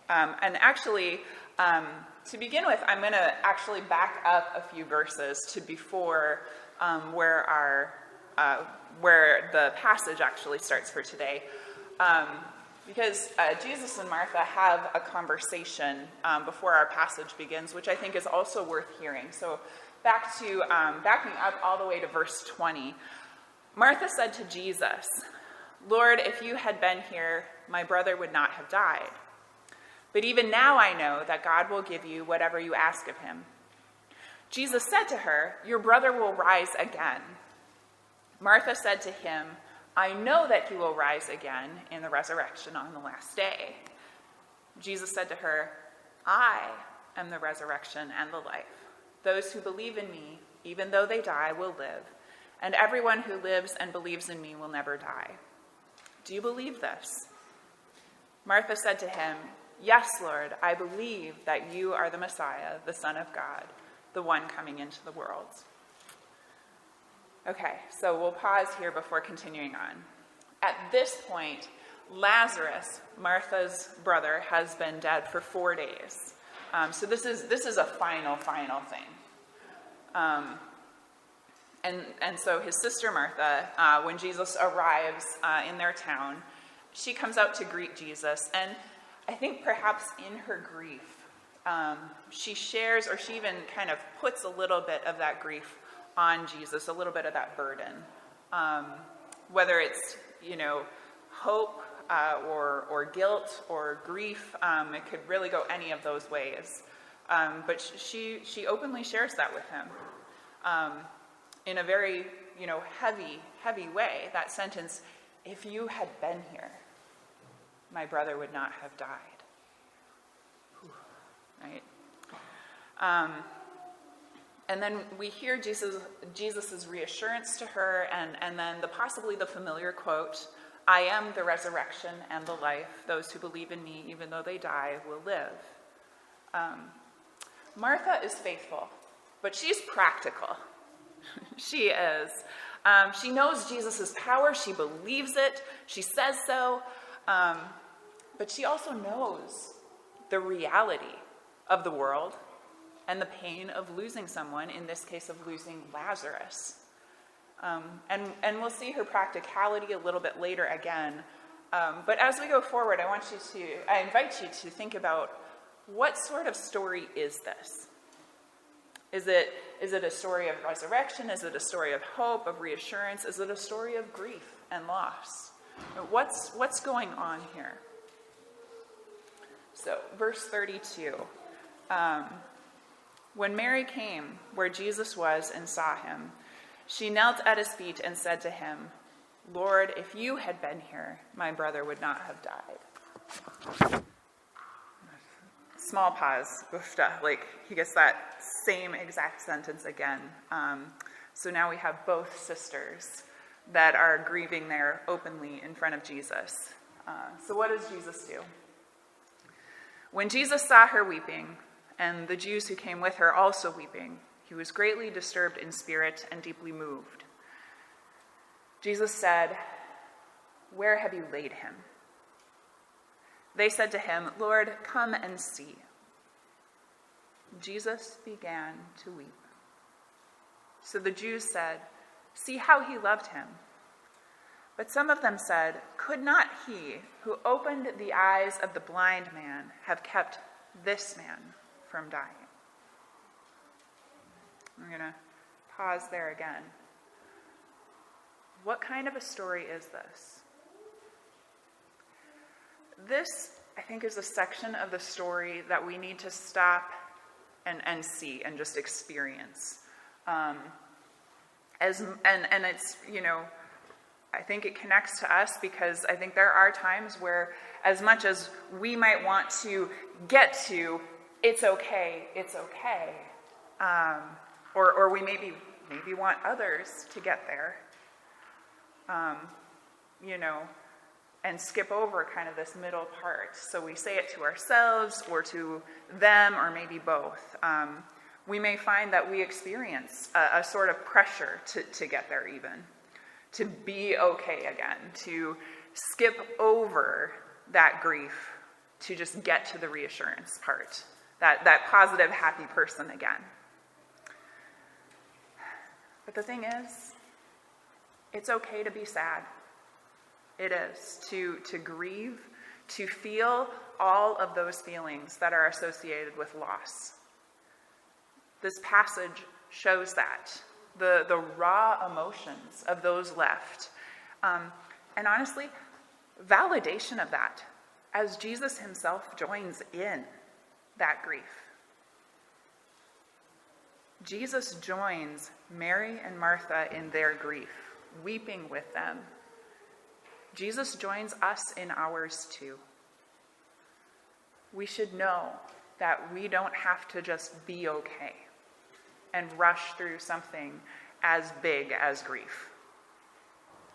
And actually, to begin with, I'm going to actually back up a few verses to before where the passage actually starts for today. Because Jesus and Martha have a conversation before our passage begins, which I think is also worth hearing. So backing up all the way to verse 20. Martha said to Jesus, "Lord, if you had been here, my brother would not have died. But even now I know that God will give you whatever you ask of him." Jesus said to her, "Your brother will rise again." Martha said to him, "I know that he will rise again in the resurrection on the last day." Jesus said to her, "I am the resurrection and the life. Those who believe in me, even though they die, will live, and everyone who lives and believes in me will never die. Do you believe this?" Martha said to him, "Yes, Lord, I believe that you are the Messiah, the Son of God, the one coming into the world." Okay, so we'll pause here before continuing on. At this point, Lazarus, Martha's brother, has been dead for 4 days. So this is a final thing. And so his sister Martha, when Jesus arrives in their town, she comes out to greet Jesus. And I think perhaps in her grief, she shares, or she even kind of puts a little bit of that grief on Jesus, a little bit of that burden. Whether it's, hope or guilt or grief, it could really go any of those ways. But she openly shares that with him. In a very, heavy way, that sentence, "If you had been here, my brother would not have died." Whew, right? And then we hear Jesus's reassurance to her, and then possibly the familiar quote, "I am the resurrection and the life. Those who believe in me, even though they die, will live." Martha is faithful, but she's practical. She is. She knows Jesus' power. She believes it. She says so. But she also knows the reality of the world and the pain of losing someone, in this case of losing Lazarus. And we'll see her practicality a little bit later again. But as we go forward, I invite you to think about, what sort of story is this? Is it a story of resurrection? Is it a story of hope, of reassurance? Is it a story of grief and loss? What's going on here? So, verse 32. When Mary came where Jesus was and saw him, she knelt at his feet and said to him, "Lord, if you had been here, my brother would not have died." Small pause. He gets that same exact sentence again. So now we have both sisters that are grieving there openly in front of Jesus. So what does Jesus do? When Jesus saw her weeping, and the Jews who came with her also weeping, he was greatly disturbed in spirit and deeply moved. Jesus said, "Where have you laid him?" They said to him, "Lord, come and see." Jesus began to weep. So the Jews said, "See how he loved him." But some of them said, "Could not he who opened the eyes of the blind man have kept this man from dying?" I'm going to pause there again. What kind of a story is this? This, I think, is a section of the story that we need to stop and see and just experience. And it's, I think it connects to us, because I think there are times where, as much as we might want to get to, it's okay, or we maybe want others to get there, and skip over kind of this middle part. So we say it to ourselves or to them, or maybe both. We may find that we experience a sort of pressure to get there, even to be okay again, to skip over that grief to just get to the reassurance part, that positive, happy person again. But the thing is, it's okay to be sad. It is, to grieve, to feel all of those feelings that are associated with loss. This passage shows that, the raw emotions of those left. And honestly, validation of that, as Jesus himself joins in that grief. Jesus joins Mary and Martha in their grief, weeping with them. Jesus joins us in ours too. We should know that we don't have to just be okay and rush through something as big as grief.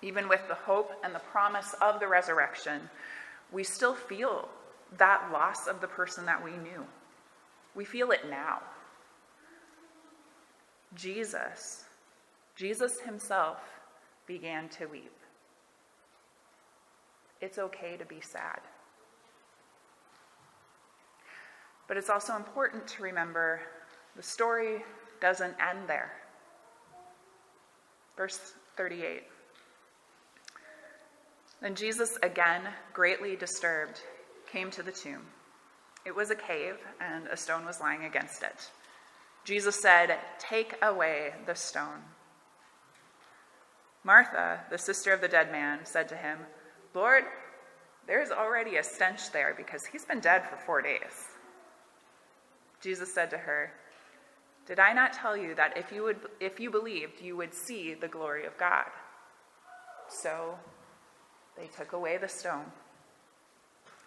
Even with the hope and the promise of the resurrection, we still feel that loss of the person that we knew. We feel it now. Jesus himself began to weep. It's okay to be sad. But it's also important to remember the story doesn't end there. Verse 38. Then Jesus, again, greatly disturbed, came to the tomb. It was a cave, and a stone was lying against it. Jesus said, "Take away the stone." Martha, the sister of the dead man, said to him, "Lord, there's already a stench there because he's been dead for 4 days." Jesus said to her, "Did I not tell you that if you believed, you would see the glory of God?" So they took away the stone.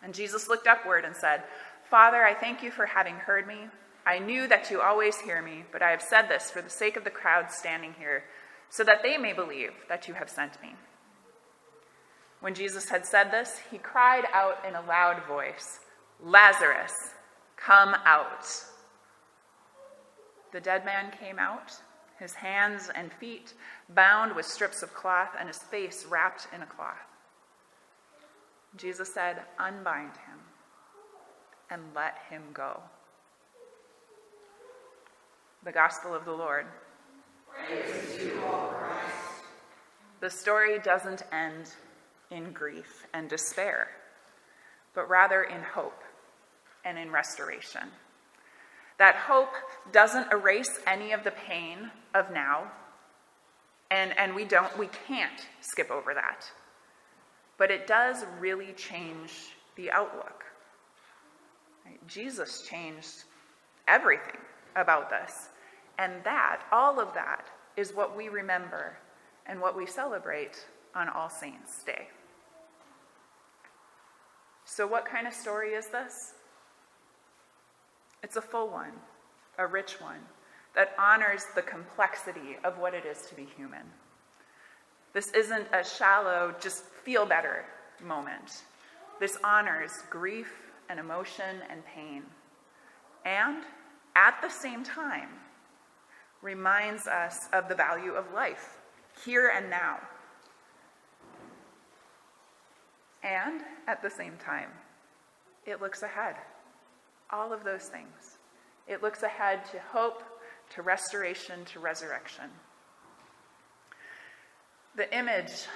And Jesus looked upward and said, "Father, I thank you for having heard me. I knew that you always hear me, but I have said this for the sake of the crowd standing here, so that they may believe that you have sent me." When Jesus had said this, he cried out in a loud voice, "Lazarus, come out." The dead man came out, his hands and feet bound with strips of cloth and his face wrapped in a cloth. Jesus said, "Unbind him and let him go." The Gospel of the Lord. Praise to you, O Christ. The story doesn't end in grief and despair, but rather in hope and in restoration. That hope doesn't erase any of the pain of now, and we can't skip over that. But it does really change the outlook. Right? Jesus changed everything about this. And all of that, is what we remember and what we celebrate on All Saints' Day. So what kind of story is this? It's a full one, a rich one, that honors the complexity of what it is to be human. This isn't a shallow, just feel better moment. This honors grief and emotion and pain. And at the same time, reminds us of the value of life, here and now. And at the same time, it looks ahead. All of those things. It looks ahead to hope, to restoration, to resurrection. The image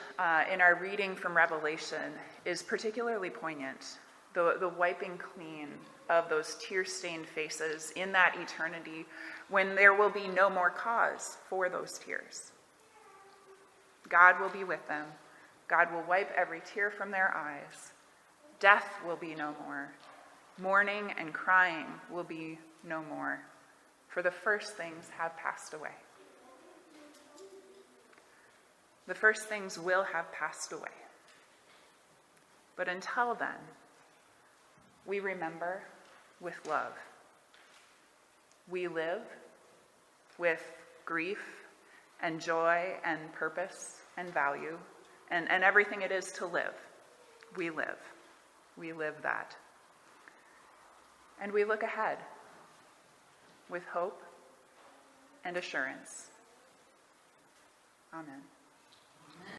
in our reading from Revelation is particularly poignant. The wiping clean of those tear-stained faces in that eternity when there will be no more cause for those tears. God will be with them. God will wipe every tear from their eyes. Death will be no more. Mourning and crying will be no more, for the first things have passed away. The first things will have passed away. But until then, we remember with love. We live with grief and joy and purpose and value and everything it is to live. We live. We live that. And we look ahead with hope and assurance. Amen.